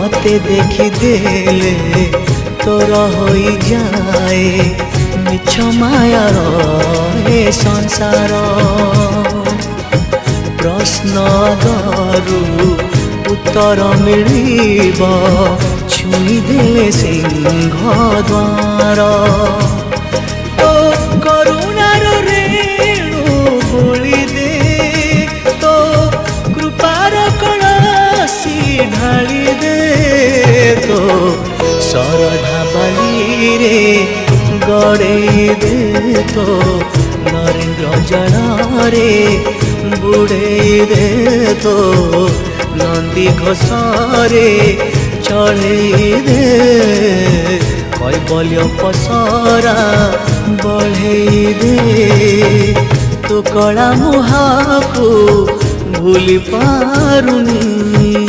मते देखी देले तोर होई जाए मिछ मायार हे संसार प्रश्न दरु उत्तर मिलिब छुई देले सिंह द्वार तो करुणार रेणु बोली दे तो कृपार कलसी ढाली दे तो शरधा बाली रे गड़े दे तो नरेंद्र जड़े बुड़े दे तो नंदी घोषरे चढ़े दे कैबल्य पसरा बढ़े दे तो कला मुहा को भूली पारुनी।